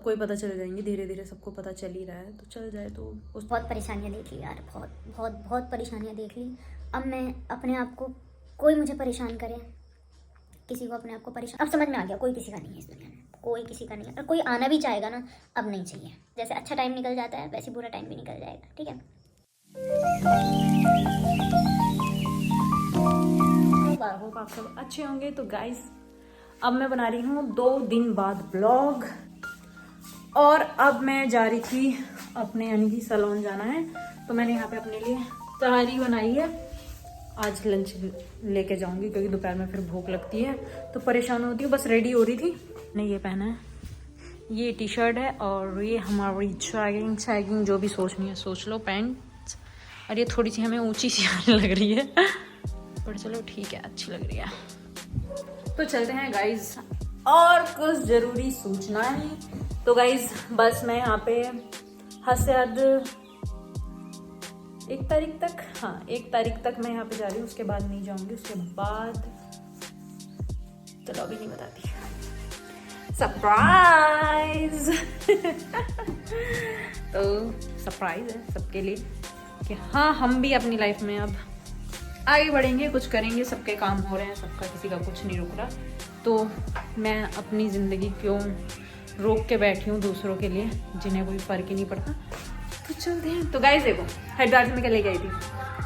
कोई पता चल जाएंगे, धीरे धीरे सबको पता चल ही रहा है, तो चल जाए तो उस। बहुत परेशानियाँ देख ली यार, बहुत बहुत बहुत परेशानियाँ देख ली। अब मैं अपने आप को, कोई मुझे परेशान करे, किसी को अपने आप को परेशान, अब समझ में आ गया कोई किसी का नहीं है इस दुनिया में, कोई किसी का नहीं है। और कोई आना भी चाहेगा ना, अब नहीं चाहिए। जैसे अच्छा टाइम निकल जाता है वैसे बुरा टाइम भी निकल जाएगा, ठीक है। होप आप सब अच्छे होंगे। तो गाइस अब मैं बना रही हूँ 2 दिन बाद ब्लॉग, और अब मैं जा रही थी अपने यानी कि सैलून जाना है, तो मैंने यहाँ पे अपने लिए तहारी बनाई है। आज लंच लेके जाऊंगी क्योंकि दोपहर में फिर भूख लगती है तो परेशान होती हूँ। बस रेडी हो रही थी, मैंने ये पहना है, ये टी शर्ट है, और ये हमारी चैगिंग जो भी सोचनी है सोच लो, पैंट। और ये थोड़ी सी हमें ऊंची सी आने लग रही है पर चलो ठीक है, अच्छी लग रही है। तो चलते हैं गाइज, और कुछ ज़रूरी सूचना है। तो गाइज बस मैं यहाँ पे हद से हद 1 तारीख तक, हाँ 1 तारीख तक मैं यहाँ पे जा रही हूँ, उसके बाद नहीं जाऊँगी। उसके बाद चलो अभी नहीं बताती, सरप्राइज तो सरप्राइज है सबके लिए कि हाँ हम भी अपनी लाइफ में अब आगे बढ़ेंगे, कुछ करेंगे। सबके काम हो रहे हैं, सबका किसी का कुछ नहीं रुक रहा, तो मैं अपनी ज़िंदगी क्यों रोक के बैठी हूँ दूसरों के लिए जिन्हें कोई फ़र्क ही नहीं पड़ता। तो चलते हैं। तो गाइस देखो, हरिद्वार से मैं क्या लेके आई थी,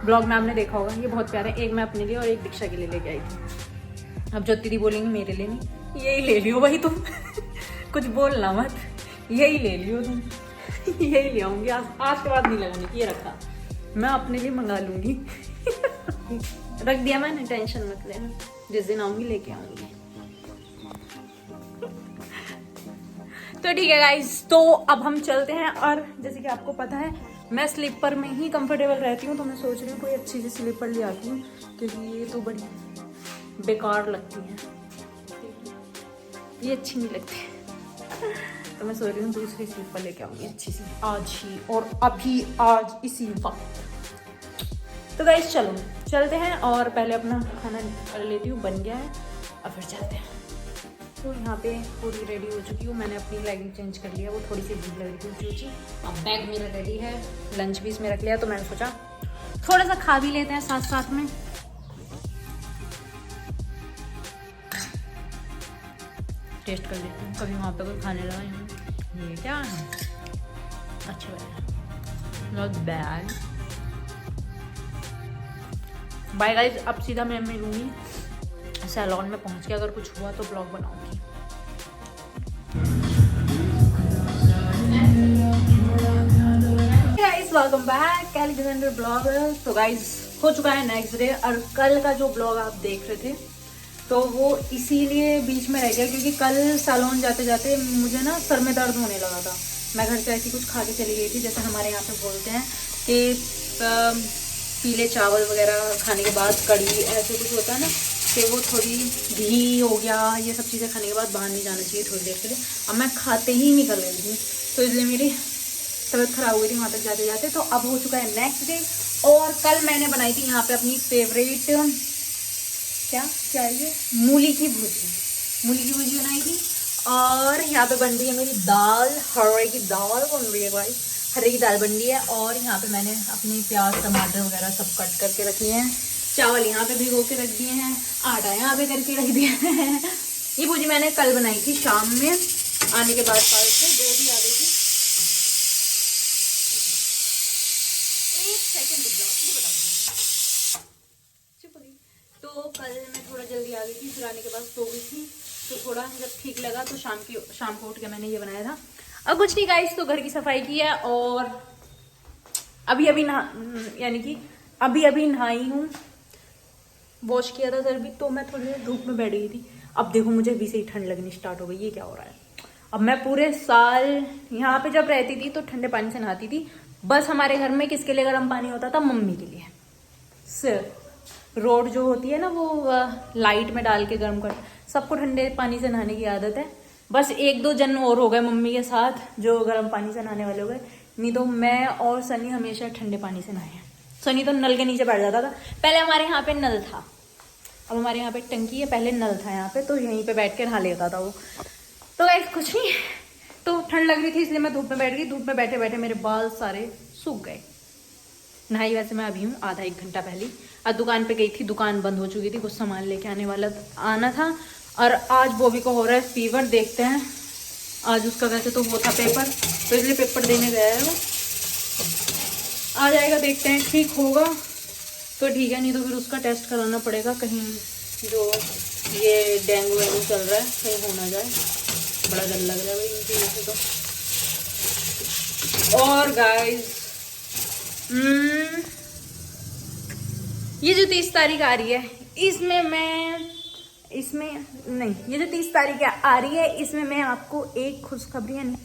ब्लॉग में आपने देखा होगा, ये बहुत प्यारे, एक मैं अपने लिए और एक दीक्षा के लिए लेके आई थी। अब जो दीदी बोलेंगी मेरे लिए नहीं, यही ले लियो भाई तुम कुछ बोलना मत, यही ले लियो तुम यही ले आऊँगी आज के बाद नहीं लगाने की, ये रखा, मैं अपने लिए मंगा लूँगी रख दिया मैंने, टेंशन मत लेना, जिस दिन आऊँगी लेके आऊँगी। तो ठीक है गाइस, तो अब हम चलते हैं। और जैसे कि आपको पता है मैं स्लीपर में ही कंफर्टेबल रहती हूँ, तो मैं सोच रही हूँ कोई अच्छी सी स्लीपर ले आती हूँ, क्योंकि ये तो बड़ी बेकार लगती है, ये अच्छी नहीं लगती तो मैं सोच रही हूँ दूसरी स्लीपर लेके आऊँगी अच्छी सी, आज ही और अभी, आज इसी वक्त। तो गाइस चलो चलते हैं, और पहले अपना खाना कर लेती हूँ, बन गया है, और फिर चलते हैं। तो यहाँ पे पूरी रेडी हो चुकी हूँ, मैंने अपनी लेगिंग चेंज कर लिया, वो थोड़ी सी अजीब लग रही थी ऊँची। अब बैग मेरा रेडी है, लंच भी इसमें रख लिया, तो मैंने सोचा थोड़ा सा खा भी लेते हैं साथ साथ में। टेस्ट कर लेती हूँ, कभी वहाँ पे कोई खाने लगा ये क्या है, अच्छा है, नॉट बैड। बाय गाइस, अब सीधा मैं मिलूंगी सैलून में पहुंच के, अगर कुछ हुआ तो ब्लॉग बनाऊंगी। गाइस वेलकम बैक कैलिकसेंडर ब्लॉगर। तो गाइस हो चुका है नेक्स्ट डे, और कल का जो ब्लॉग आप देख रहे थे तो वो इसीलिए बीच में रह गया क्योंकि कल सैलून जाते जाते मुझे ना सर में दर्द होने लगा था। मैं घर से ऐसी कुछ खा के चली गई थी, जैसे हमारे यहाँ पे बोलते हैं कि पीले चावल वगैरह खाने के बाद कड़ी, ऐसे कुछ होता है ना, कि वो थोड़ी घी हो गया, ये सब चीज़ें खाने के बाद बाहर नहीं जाना चाहिए थोड़ी देर के लिए। अब मैं खाते ही निकल गई थी, तो इसलिए मेरी तबीयत ख़राब हुई थी वहाँ तक जाते जाते। तो अब हो चुका है नेक्स्ट डे, और कल मैंने बनाई थी यहाँ पे अपनी फेवरेट, क्या है ये, मूली की भुजी बनाई थी। और यहाँ पे बन रही है मेरी दाल, हरे की दाल बन रही है भाई, हरे की दाल बन रही है। और यहाँ पे मैंने अपनी प्याज टमाटर वगैरह सब कट करके रख लिए हैं, चावल यहाँ पे भिगो के रख दिए हैं, आटा यहाँ पे करके रख दिया है। ये भुजी मैंने कल बनाई थी शाम में आने के बाद, कल से जो भी आ गई थी। एक सेकंड रुक जाओ, ये बता दो। तो कल मैं थोड़ा जल्दी आ गई थी, फिर आने के बाद सो गई थी, तो थोड़ा जब ठीक लगा तो शाम को उठ के मैंने ये बनाया था। अब कुछ नहीं गाइस, तो घर की सफाई की है, और अभी नहाई हूँ, वॉश किया था सर भी, तो मैं थोड़ी देर धूप में बैठ गई थी। अब देखो मुझे अभी से ही ठंड लगनी स्टार्ट हो गई, ये क्या हो रहा है। अब मैं पूरे साल यहाँ पे जब रहती थी तो ठंडे पानी से नहाती थी, बस हमारे घर में किसके लिए गर्म पानी होता था, मम्मी के लिए। सिर्फ रोड जो होती है ना वो लाइट में डाल के गर्म कर, सबको ठंडे पानी से नहाने की आदत है। बस 1-2 जन और हो गए मम्मी के साथ जो गर्म पानी से नहाने वाले हो गए, नहीं तो मैं और सनी हमेशा ठंडे पानी से नहाए हैं। सनी तो नल के नीचे बैठ जाता था, पहले हमारे यहाँ पे नल था, अब हमारे यहाँ पे टंकी है, पहले नल था यहाँ पे, तो यहीं पे बैठ के नहा लेता था वो। तो गाइस कुछ नहीं, तो ठंड लग रही थी इसलिए मैं धूप में बैठ गई। धूप में बैठे बैठे मेरे बाल सारे सूख गए। नहाई वैसे मैं अभी हूँ, आधा 1 घंटा पहले। आज दुकान पे गई थी, दुकान बंद हो चुकी थी, कुछ सामान लेके आना था। और आज बॉबी को हो रहा है फीवर, देखते हैं आज उसका वैसे तो वो था पेपर, तो इसलिए पेपर देने गया है वो। आ जाएगा, देखते हैं ठीक होगा तो ठीक है, नहीं तो फिर उसका टेस्ट कराना पड़ेगा, कहीं जो ये डेंगू वेंगू चल रहा है कहीं हो ना जाए। बड़ा डर लग रहा है भाई इन चीज़ों से तो। और गाइस ये जो 30 तारीख आ रही है ये जो 30 तारीख आ रही है इसमें मैं आपको एक खुशखबरी, यानी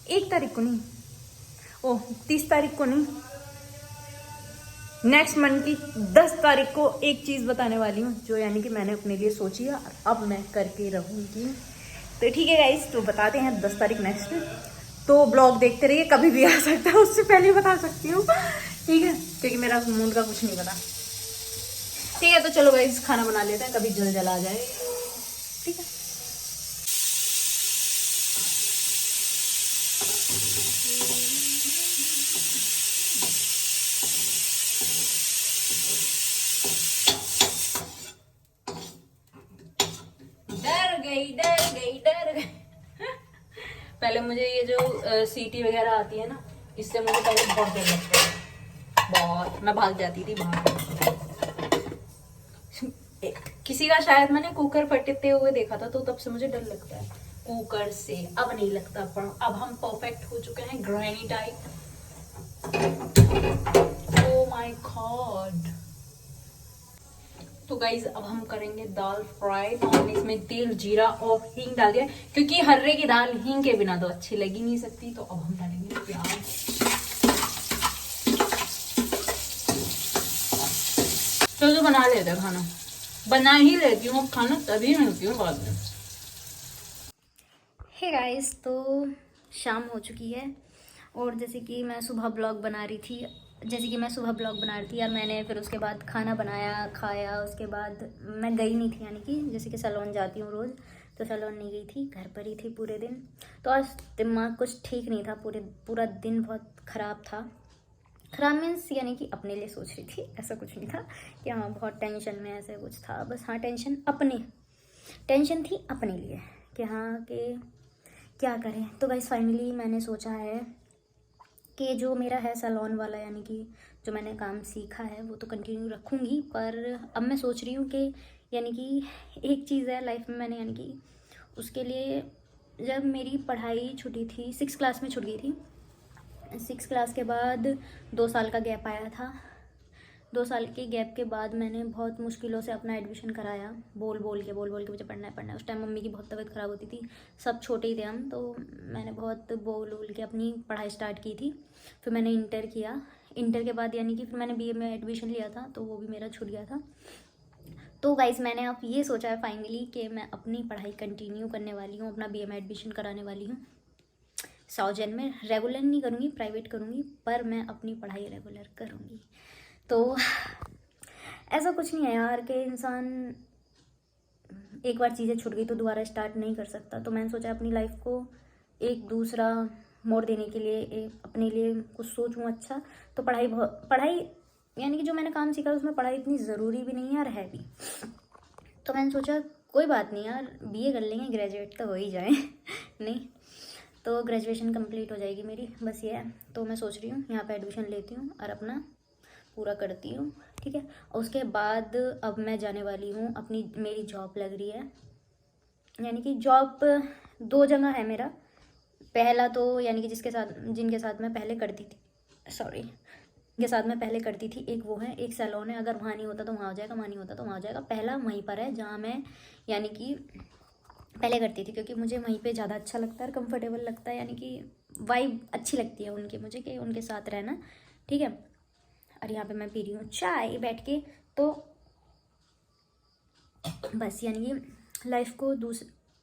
1 तारीख को नहीं, 30 तारीख को नहीं, नेक्स्ट मंथ की 10 तारीख को एक चीज़ बताने वाली हूँ, जो यानी कि मैंने अपने लिए सोची है और अब मैं करके रहूँगी। तो ठीक है गाइस, तो बताते हैं 10 तारीख नेक्स्ट। तो ब्लॉग देखते रहिए, कभी भी आ सकता है, उससे पहले बता सकती हूँ, ठीक है, क्योंकि मेरा मूड का कुछ नहीं पता। ठीक है, तो चलो गाइस खाना बना लेते हैं, कभी जल आ जाए। ठीक है, डर गई। पहले मुझे ये जो सीटी वगैरह आती है ना, इससे मुझे पहले बहुत डर लगता है, बहुत। मैं भाग जाती थी बाहर। किसी का शायद मैंने कुकर फटते हुए देखा था, तो तब से मुझे डर लगता है कुकर से। अब नहीं लगता, पर अब हम परफेक्ट हो चुके हैं, granny type. Oh my God. तो गाइज अब हम करेंगे दाल फ्राई। तो हमने इसमें तेल, जीरा और हींग डाल दिया, क्योंकि हर्रे की दाल हींग के बिना तो अच्छी लगी नहीं सकती। तो अब हम डालेंगे प्याज। चलो बना लेते हैं खाना, बना ही लेती हूँ खाना, तभी मिलती हूँ बाद में। हे गाइस, तो शाम हो चुकी है और जैसे कि मैं सुबह ब्लॉग बना रही थी और मैंने फिर उसके बाद खाना बनाया, खाया। उसके बाद मैं गई नहीं थी, यानी कि जैसे कि सैलून जाती हूँ रोज़, तो सैलून नहीं गई थी, घर पर ही थी पूरे दिन। तो आज दिमाग कुछ ठीक नहीं था, पूरा दिन बहुत ख़राब था। खराब मीन्स यानी कि अपने लिए सोच रही थी, ऐसा कुछ नहीं था कि हाँ बहुत टेंशन में ऐसे कुछ था। बस हाँ टेंशन थी अपने लिए कि हाँ कि क्या करें। तो गाइस फाइनली मैंने सोचा है कि जो मेरा है सैलून वाला, यानी कि जो मैंने काम सीखा है वो तो कंटिन्यू रखूँगी, पर अब मैं सोच रही हूँ कि यानी कि एक चीज़ है लाइफ में, मैंने यानी कि उसके लिए, जब मेरी पढ़ाई छुटी थी, 6 क्लास में छूट गई थी। 6 क्लास के बाद 2 साल का गैप आया था। 2 साल के गैप के बाद मैंने बहुत मुश्किलों से अपना एडमिशन कराया, बोल बोल के मुझे पढ़ना है। उस टाइम मम्मी की बहुत तबीयत ख़राब होती थी, सब छोटे ही थे हम, तो मैंने बहुत बोल के अपनी पढ़ाई स्टार्ट की थी। फिर मैंने इंटर किया। इंटर के बाद यानी कि फिर मैंने BA में एडमिशन लिया था, तो वो भी मेरा छूट गया था। तो गाइस मैंने अब ये सोचा है फाइनली कि मैं अपनी पढ़ाई कंटिन्यू करने वाली हूँ, अपना BA में एडमिशन कराने वाली हूँ। साउजन में रेगुलर नहीं करूँगी, प्राइवेट करूँगी, पर मैं अपनी पढ़ाई रेगुलर करूँगी। तो ऐसा कुछ नहीं है यार कि इंसान एक बार चीज़ें छूट गई तो दोबारा स्टार्ट नहीं कर सकता। तो मैंने सोचा अपनी लाइफ को एक दूसरा मोड़ देने के लिए अपने लिए कुछ सोचूं अच्छा। तो पढ़ाई यानी कि जो मैंने काम सीखा उसमें पढ़ाई इतनी ज़रूरी भी नहीं है और है भी। तो मैंने सोचा कोई बात नहीं यार, BA कर लेंगे, ग्रेजुएट तो हो ही जाए नहीं तो ग्रेजुएशन कंप्लीट हो जाएगी मेरी, बस ये है। तो मैं सोच रही हूँ यहाँ पे एडमिशन लेती हूँ और अपना पूरा करती हूँ, ठीक है। और उसके बाद अब मैं जाने वाली हूँ मेरी जॉब लग रही है, यानी कि जॉब 2 जगह है मेरा। पहला तो यानी कि जिनके साथ मैं पहले करती थी, एक वो है, एक सैलून है। अगर वहाँ नहीं होता तो वहाँ हो जाएगा, वहाँ नहीं होता तो वहाँ हो जाएगा। पहला वहीं पर है जहाँ मैं यानी कि पहले करती थी, क्योंकि मुझे वहीं पे ज़्यादा अच्छा लगता है और कंफर्टेबल लगता है, यानी कि वाइब अच्छी लगती है उनकी मुझे, कि उनके साथ रहना, ठीक है। और यहाँ पे मैं पी रही हूँ चाय बैठ के। तो बस यानी कि लाइफ को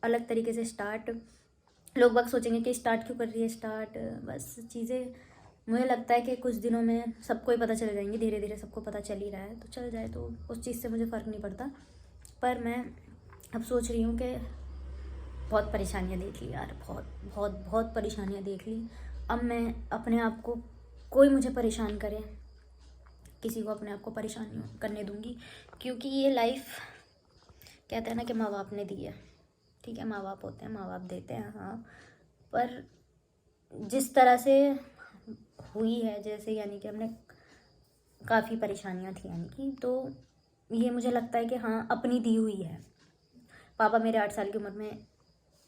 अलग तरीके से स्टार्ट, लोग बाग सोचेंगे कि स्टार्ट क्यों कर रही है, बस चीज़ें मुझे लगता है कि कुछ दिनों में सबको ही पता चल जाएंगी, धीरे धीरे सबको पता चल ही रहा है, तो चल जाए, तो उस चीज़ से मुझे फ़र्क नहीं पड़ता। पर मैं अब सोच रही हूँ कि बहुत परेशानियाँ देख ली यार, बहुत बहुत बहुत परेशानियाँ देख ली। अब मैं अपने आप को, कोई मुझे परेशान करे, किसी को अपने आप को परेशान नहीं करने दूंगी, क्योंकि ये लाइफ कहते हैं ना कि माँ बाप ने दी है, ठीक है, माँ बाप होते हैं, माँ बाप देते हैं, हाँ, पर जिस तरह से हुई है, जैसे यानी कि हमने काफ़ी परेशानियाँ थी यानी कि, तो ये मुझे लगता है कि हाँ अपनी दी हुई है। पापा मेरे 8 साल की उम्र में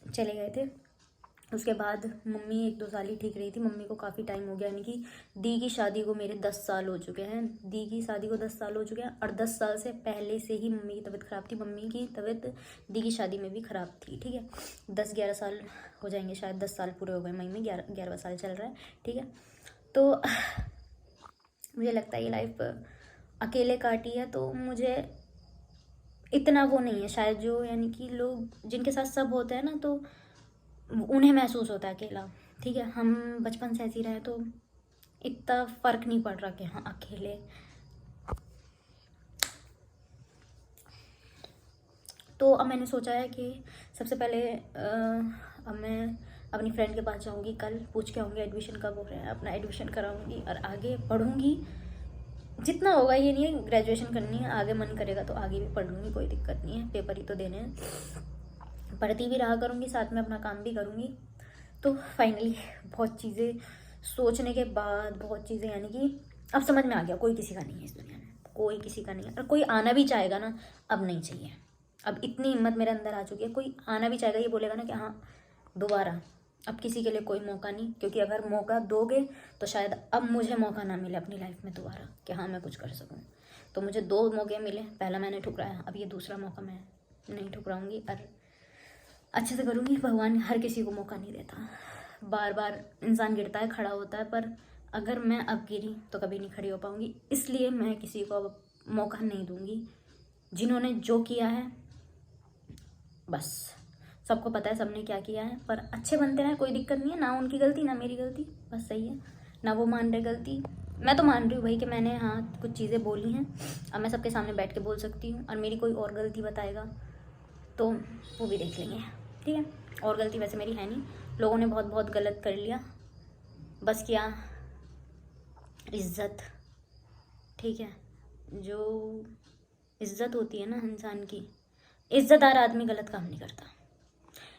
चले गए थे, उसके बाद मम्मी 1-2 साल ही ठीक रही थी। मम्मी को काफ़ी टाइम हो गया, यानी कि दी की शादी को मेरे 10 साल हो चुके हैं, दी की शादी को 10 साल हो चुके हैं, और 10 साल से पहले से ही मम्मी की तबीयत ख़राब थी। मम्मी की तबीयत दी की शादी में भी ख़राब थी, ठीक है। 10-11 साल हो जाएंगे शायद, 10 साल पूरे हो गए, मई में 11वां साल चल रहा है, ठीक है। तो मुझे लगता है ये लाइफ अकेले काटी है, तो मुझे इतना वो नहीं है शायद, जो यानी कि लोग जिनके साथ सब होते हैं ना, तो उन्हें महसूस होता है अकेला, ठीक है। हम बचपन से ऐसे ही रहे, तो इतना फ़र्क नहीं पड़ रहा कि हाँ अकेले। तो अब मैंने सोचा है कि सबसे पहले अब मैं अपनी फ्रेंड के पास जाऊंगी, कल पूछ के आऊँगी एडमिशन कब हो रहा है, अपना एडमिशन कराऊंगी और आगे पढ़ूंगी जितना होगा। ये नहीं है ग्रेजुएशन करनी है, आगे मन करेगा तो आगे भी पढ़ लूँगी, कोई दिक्कत नहीं है, पेपर ही तो देने हैं। पढ़ती भी रहा करूँगी, साथ में अपना काम भी करूँगी। तो फाइनली बहुत चीज़ें सोचने के बाद, बहुत चीज़ें यानी कि अब समझ में आ गया, कोई किसी का नहीं है इस दुनिया में, कोई किसी का नहीं है। और कोई आना भी चाहेगा ना, अब नहीं चाहिए, अब इतनी हिम्मत मेरे अंदर आ चुकी है, कोई आना भी चाहेगा, ये बोलेगा ना कि हाँ दोबारा, अब किसी के लिए कोई मौका नहीं। क्योंकि अगर मौका दोगे तो शायद अब मुझे मौका ना मिले अपनी लाइफ में दोबारा कि हाँ मैं कुछ कर सकूँ। तो मुझे 2 मौके मिले, पहला मैंने ठुकराया, अब ये दूसरा मौका मैं नहीं ठुकराऊँगी और अच्छे से करूँगी। भगवान हर किसी को मौका नहीं देता, बार बार इंसान गिरता है, खड़ा होता है, पर अगर मैं अब गिरी तो कभी नहीं खड़ी हो पाऊँगी। इसलिए मैं किसी को अब मौका नहीं दूँगी। जिन्होंने जो किया है, बस सबको पता है सबने क्या किया है, पर अच्छे बनते रहे, कोई दिक्कत नहीं है, ना उनकी गलती ना मेरी गलती, बस सही है ना। वो मान रहे गलती, मैं तो मान रही हूँ भाई कि मैंने हाँ कुछ चीज़ें बोली हैं, अब मैं सबके सामने बैठ के बोल सकती हूँ। और मेरी कोई और गलती बताएगा तो वो भी देख लेंगे, ठीक है। और गलती वैसे मेरी है नहीं, लोगों ने बहुत बहुत गलत कर लिया, बस क्या इज्जत, ठीक है, जो इज्जत होती है ना इंसान की, इज्जतदार आदमी गलत काम नहीं करता।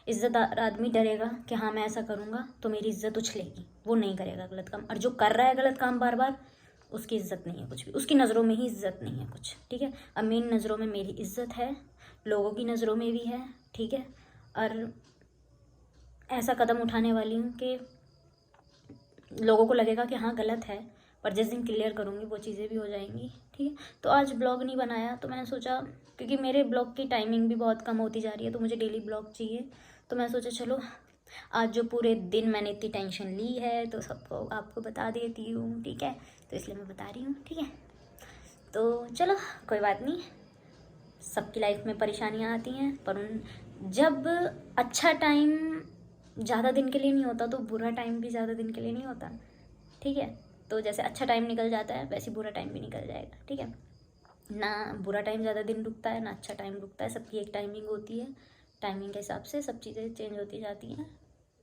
इज्जतदार आदमी डरेगा कि हाँ मैं ऐसा करूँगा तो मेरी इज्जत उछलेगी, वो नहीं करेगा गलत काम। और जो कर रहा है गलत काम बार बार, उसकी इज्जत नहीं है कुछ भी, उसकी नज़रों में ही इज्जत नहीं है कुछ, ठीक है। अब मेरी नज़रों में मेरी इज्जत है, लोगों की नज़रों में भी है, ठीक है। और ऐसा कदम उठाने वाली हूँ कि लोगों को लगेगा कि हाँ गलत है, पर जिस दिन क्लियर करूँगी वो चीज़ें भी हो जाएंगी, ठीक है। तो आज ब्लॉग नहीं बनाया, तो मैंने सोचा, क्योंकि मेरे ब्लॉग की टाइमिंग भी बहुत कम होती जा रही है, तो मुझे डेली ब्लॉग चाहिए। तो मैं सोचा चलो आज जो पूरे दिन मैंने इतनी टेंशन ली है तो सबको आपको बता देती हूँ, ठीक है। तो इसलिए मैं बता रही हूँ, ठीक है। तो चलो कोई बात नहीं, सबकी लाइफ में परेशानियाँ आती हैं, पर जब अच्छा टाइम ज़्यादा दिन के लिए नहीं होता तो बुरा टाइम भी ज़्यादा दिन के लिए नहीं होता, ठीक है। तो जैसे अच्छा टाइम निकल जाता है, वैसे बुरा टाइम भी निकल जाएगा, ठीक है ना। बुरा टाइम ज़्यादा दिन रुकता है ना अच्छा टाइम रुकता है, सबकी एक टाइमिंग होती है, टाइमिंग के हिसाब से सब चीज़ें चेंज होती जाती हैं,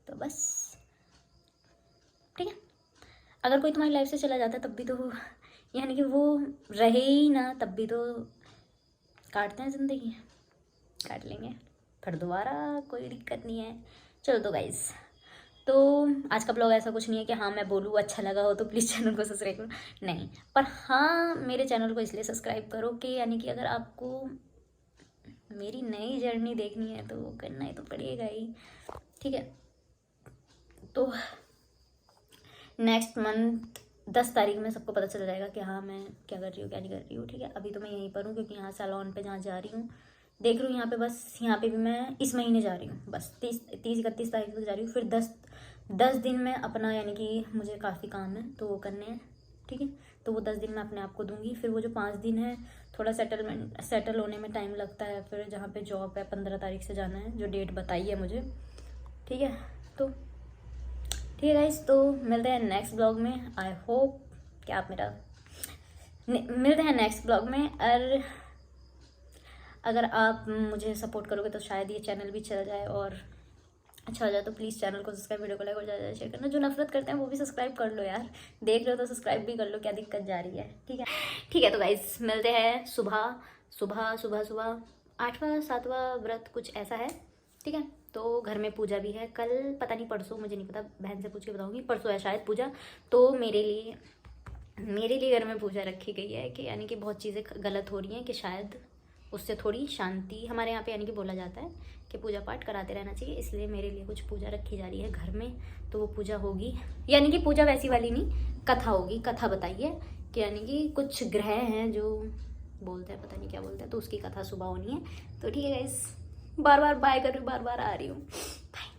तो बस ठीक है। अगर कोई तुम्हारी लाइफ से चला जाता है तब भी तो यानी कि वो रहे ही ना, तब भी तो काटते हैं ज़िंदगी, काट लेंगे फिर दोबारा, कोई दिक्कत नहीं है। चलो तो गाइज़, तो आज का ब्लॉग ऐसा कुछ नहीं है कि हाँ मैं बोलूँ अच्छा लगा हो तो प्लीज़ चैनल को सब्सक्राइब करो, नहीं, पर हाँ मेरे चैनल को इसलिए सब्सक्राइब करो कि यानी कि अगर आपको मेरी नई जर्नी देखनी है तो वो करना ही तो पड़ेगा ही, ठीक है। तो नेक्स्ट मंथ 10 तारीख में सबको पता चल जाएगा कि हाँ मैं क्या कर रही हूँ क्या नहीं कर रही हूँ, ठीक है। अभी तो मैं यहीं पर हूँ क्योंकि यहाँ सैलून पे जहाँ जा रही हूँ देख रही हूँ, यहाँ पे बस यहाँ पे भी मैं इस महीने जा रही हूँ, बस 30-31 तारीख तक जा रही हूँ। फिर 10 दिन में अपना यानी कि मुझे काफ़ी काम है तो वो करने हैं, ठीक है। तो वो 10 दिन मैं अपने आप को दूंगी। फिर वो जो 5 दिन है थोड़ा सेटल होने में टाइम लगता है। फिर जहाँ पे जॉब है 15 तारीख से जाना है, जो डेट बताई है मुझे, ठीक है। तो ठीक है गाइस, तो मिलते हैं नेक्स्ट ब्लॉग में। आई होप कि आप मेरा मिलते हैं नेक्स्ट ब्लॉग में। और अगर आप मुझे सपोर्ट करोगे तो शायद ये चैनल भी चल जाए और अच्छा हो जाए तो प्लीज़ चैनल को सब्सक्राइब, वीडियो को लाइक और ज़्यादा शेयर करना। जो नफरत करते हैं वो भी सब्सक्राइब कर लो यार, देख रहे हो तो सब्सक्राइब भी कर लो, क्या दिक्कत जा रही है। ठीक है, ठीक है। तो गाइस मिलते हैं सुबह सुबह सुबह सुबह 8वां 7वां व्रत कुछ ऐसा है। ठीक है, तो घर में पूजा भी है कल, पता नहीं परसों, मुझे नहीं पता, बहन से पूछ के बताऊंगी। परसों है शायद पूजा। तो मेरे लिए घर में पूजा रखी गई है कि यानी कि बहुत चीज़ें गलत हो रही हैं कि शायद उससे थोड़ी शांति, हमारे यहाँ पे यानी कि बोला जाता है कि पूजा पाठ कराते रहना चाहिए, इसलिए मेरे लिए कुछ पूजा रखी जा रही है घर में। तो वो पूजा होगी, यानी कि पूजा वैसी वाली नहीं, कथा होगी। कथा बताइए कि यानी कि कुछ ग्रह हैं जो बोलते हैं, पता नहीं क्या बोलते हैं, तो उसकी कथा सुबह होनी है। तो ठीक है गाइस, बार बार बाय कर रही हूँ, बार बार आ रही हूँ, बाय।